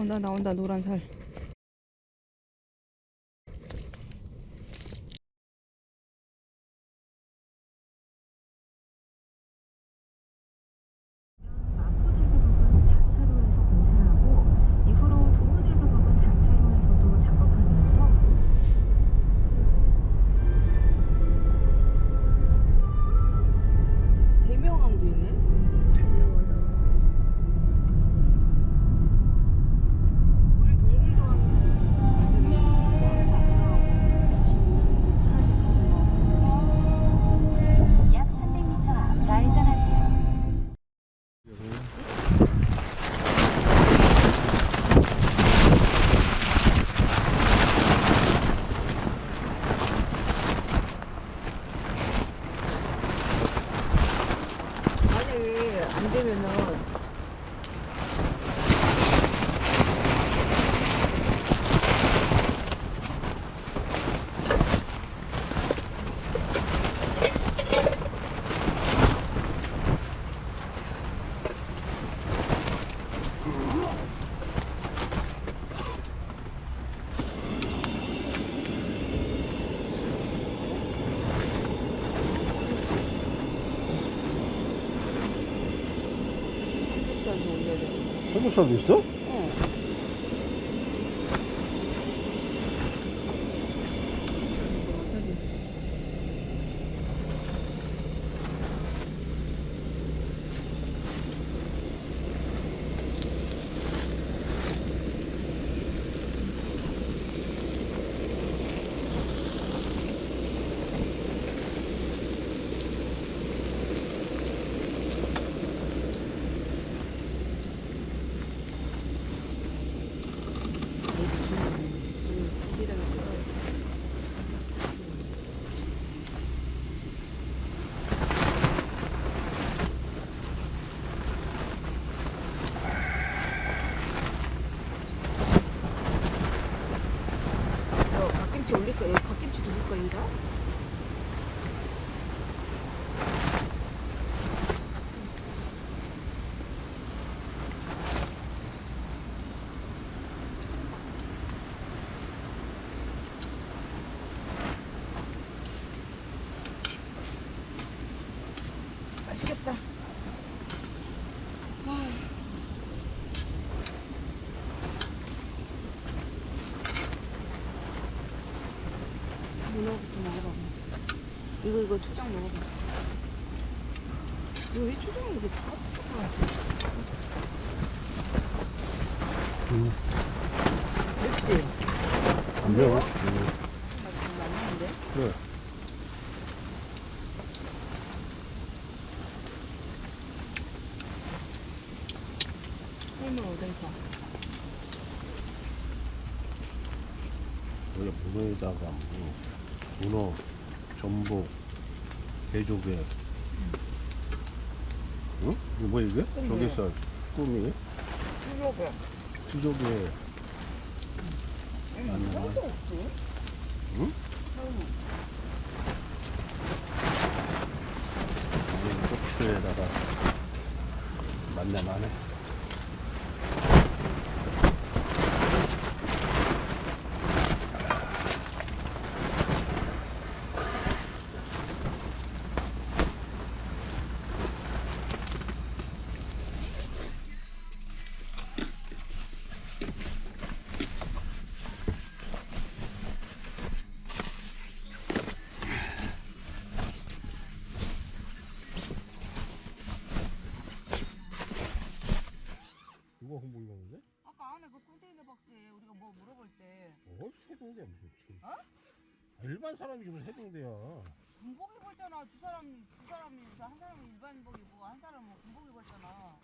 나온다 노란 살. 마포대교 부근 4차로에서 공사하고 이후로 동호대교 부근 4차로에서도 작업하면서 대명항도 있네. 대명하냐. 우리 동굴도 하면 공항에서 공사하고 지금 하늘에서 약 300m 앞 좌회전하세요. 만약에 안 되면은 삼겹살도 올려야 돼. 삼겹살도 있어? 어. 갓김치 올릴 거야. 갓김치 누를 거야, 이거? 맛있겠다. 문어부터 먹어봐. 이거 초장 먹어봐. 이거 왜 초장이 이렇게 다 섞어놨지? 맵지? 안 매워? 맛이 좀 많는데? 그래. 해물 오뎅탕. 원래 문어에다가 문어, 전복, 개조개. 응? 이거 뭐야 이게? 꿈이에요. 조개살, 꿈이, 수저배. 수조개. 응, 맞네. 새우도 없지? 응? 새우. 고추에다가 만나나네. 누가 홍보인가는데? 아까 안에 그 컨테이너 박스에 우리가 뭐 물어볼 때 세종대야 무슨 지 어? 일반 사람이 무슨 세종대야. 군복 입었잖아. 두 사람이 한 사람은 일반복 입고 한 사람은 군복 입었잖아.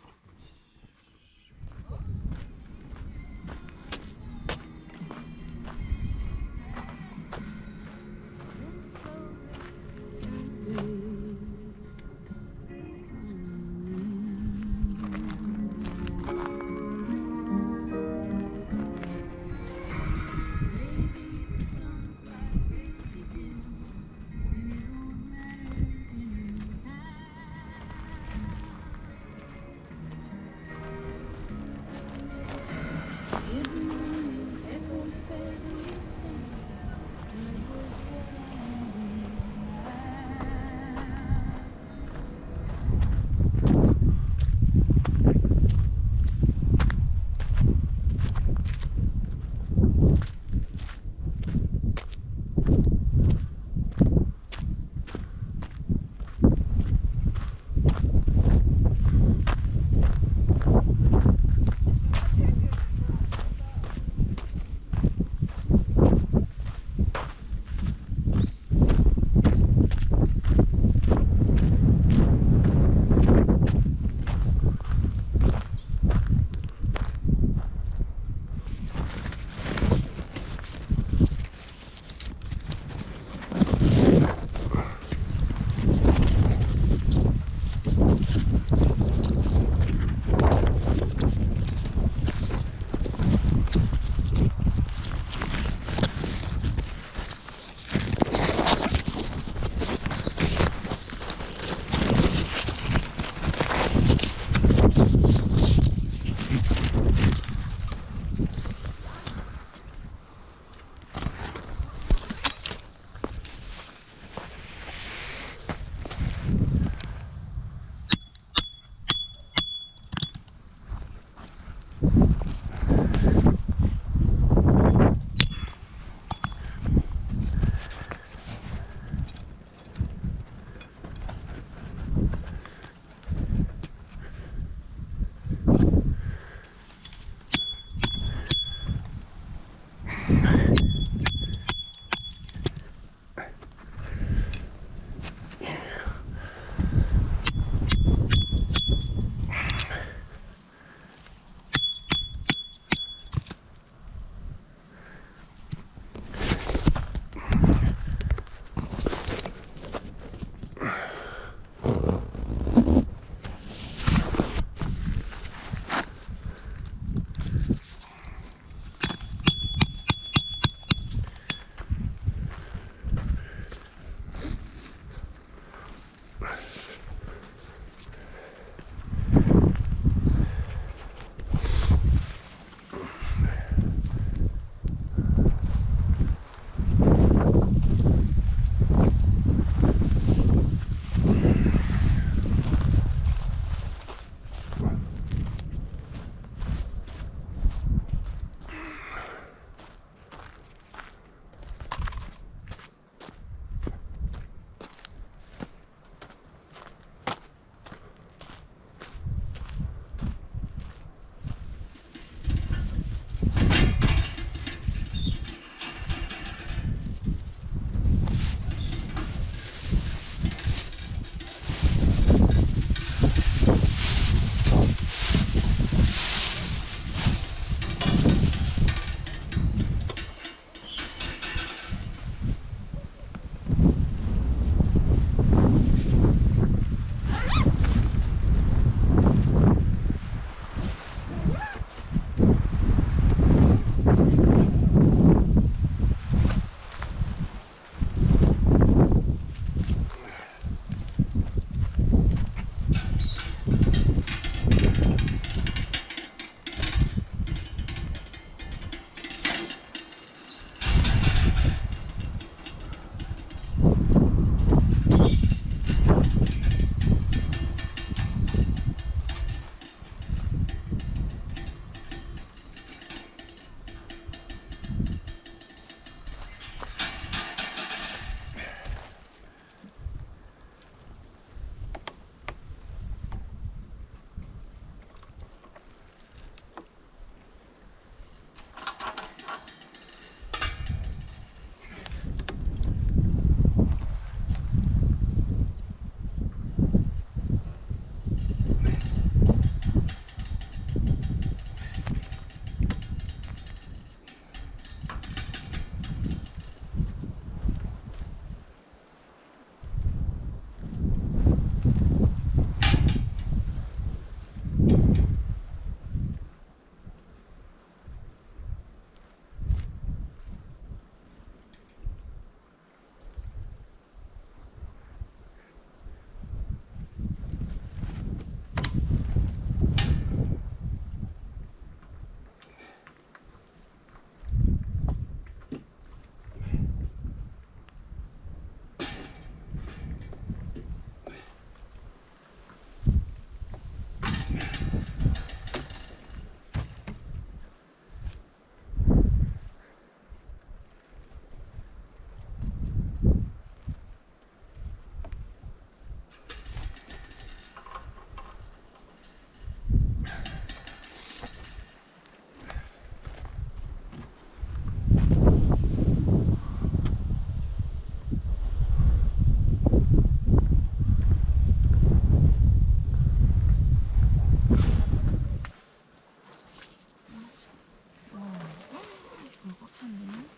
귀찮네.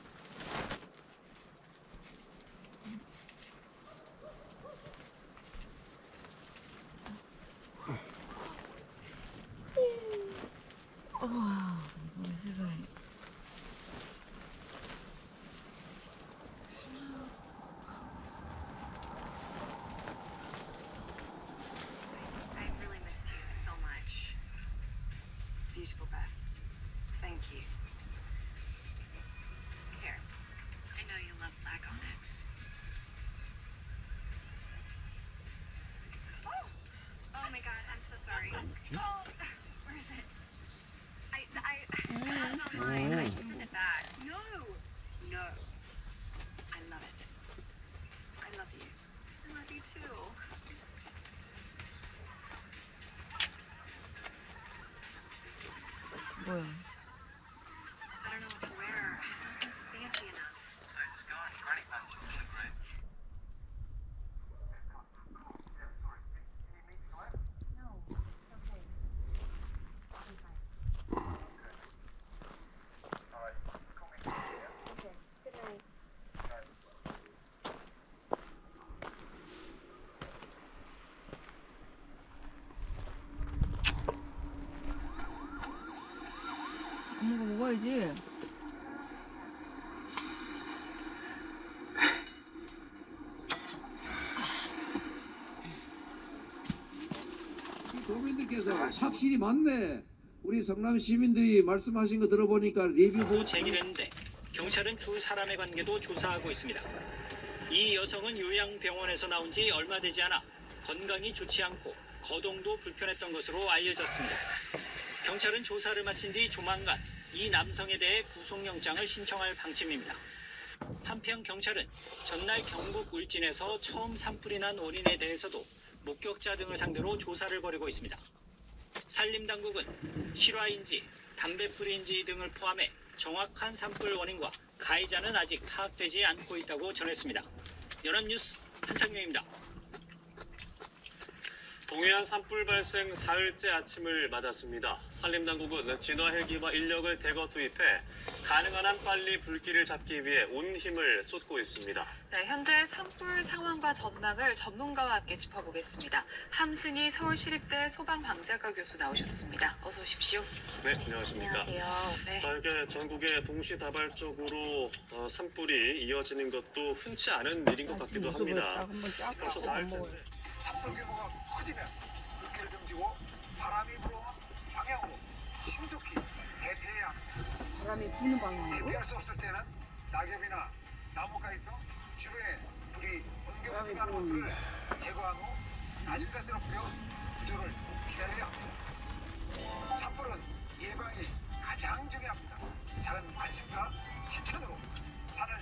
와, 이거 세상에. I really missed you so much. It's beautiful, Beth. Thank you. Here. I know you love black onyx. Oh my god, I'm so sorry. Where is it? That's not mine. Isn't it bad? No. No. I love it. I love you. I love you too. 뭐야? I don't know what to wear. Fancy enough. 엄마가 먹어야지. 도민들께서 확실히 맞네. 우리 성남 시민들이 말씀하신 거 들어보니까 리뷰 도 제기됐는데 경찰은 두 사람의 관계도 조사하고 있습니다. 이 여성은 요양병원에서 나온 지 얼마 되지 않아 건강이 좋지 않고 거동도 불편했던 것으로 알려졌습니다. 경찰은 조사를 마친 뒤 조만간 이 남성에 대해 구속영장을 신청할 방침입니다. 한편 경찰은 전날 경북 울진에서 처음 산불이 난 원인에 대해서도 목격자 등을 상대로 조사를 벌이고 있습니다. 산림당국은 실화인지 담배불인지 등을 포함해 정확한 산불 원인과 가해자는 아직 파악되지 않고 있다고 전했습니다. 연합뉴스 한상용입니다. 동해안 산불 발생 사흘째 아침을 맞았습니다. 산림당국은 진화 헬기와 인력을 대거 투입해 가능한 한 빨리 불길을 잡기 위해 온 힘을 쏟고 있습니다. 네, 현재 산불 상황과 전망을 전문가와 함께 짚어보겠습니다. 함승희 서울시립대 소방방재과 교수 나오셨습니다. 어서 오십시오. 네, 안녕하십니까. 안녕하세요. 네. 자, 이렇게 전국에 동시다발적으로 산불이 이어지는 것도 흔치 않은 일인 것 같기도 합니다. 한번 쫙 벌써 안 4일째. 먹어요. 산불 규모가 커지면 불길을 등지고 바람이 불어온 방향으로 신속히 대피해야 합니다. 바람이 부는 방향으로. 대피할 수 없을 때는 낙엽이나 나무가 있던 주변에 불이 옮겨가는 것들을 제거한 후 낮은 자세로 뿌려 구조를 기다려야 합니다. 산불은 예방이 가장 중요합니다. 작은 관심과 실천으로 산을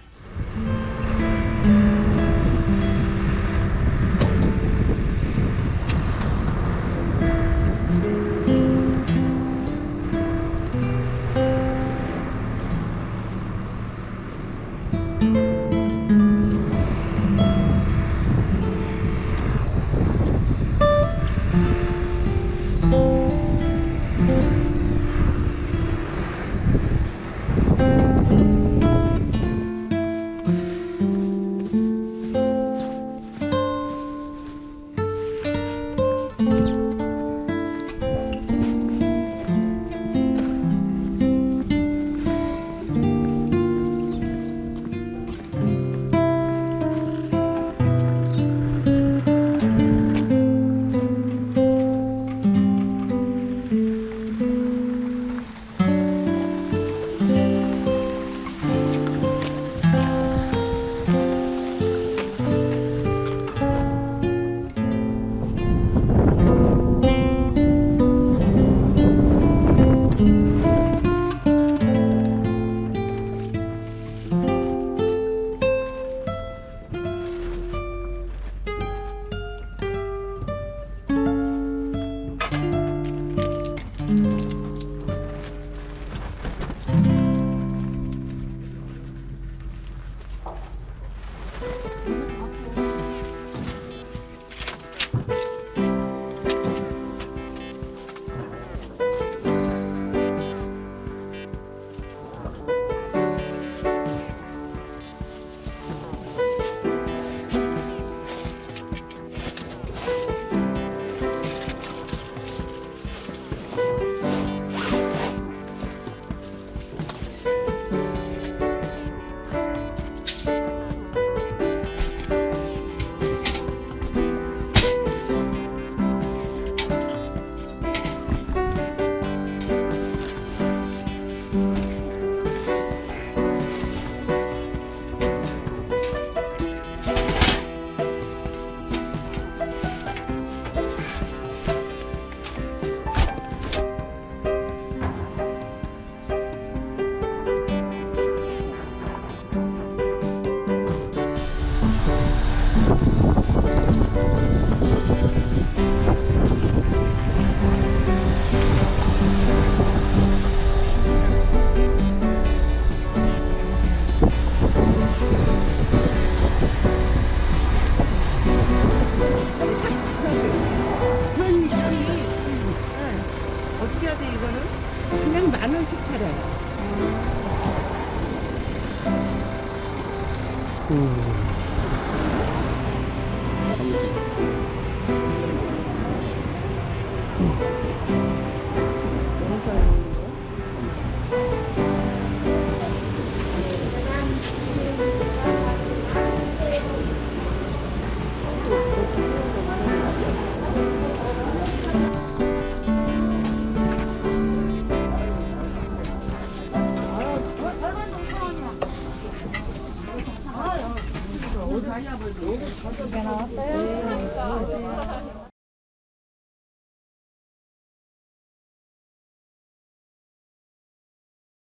어디 가냐, 벌써. 5개 나왔어요?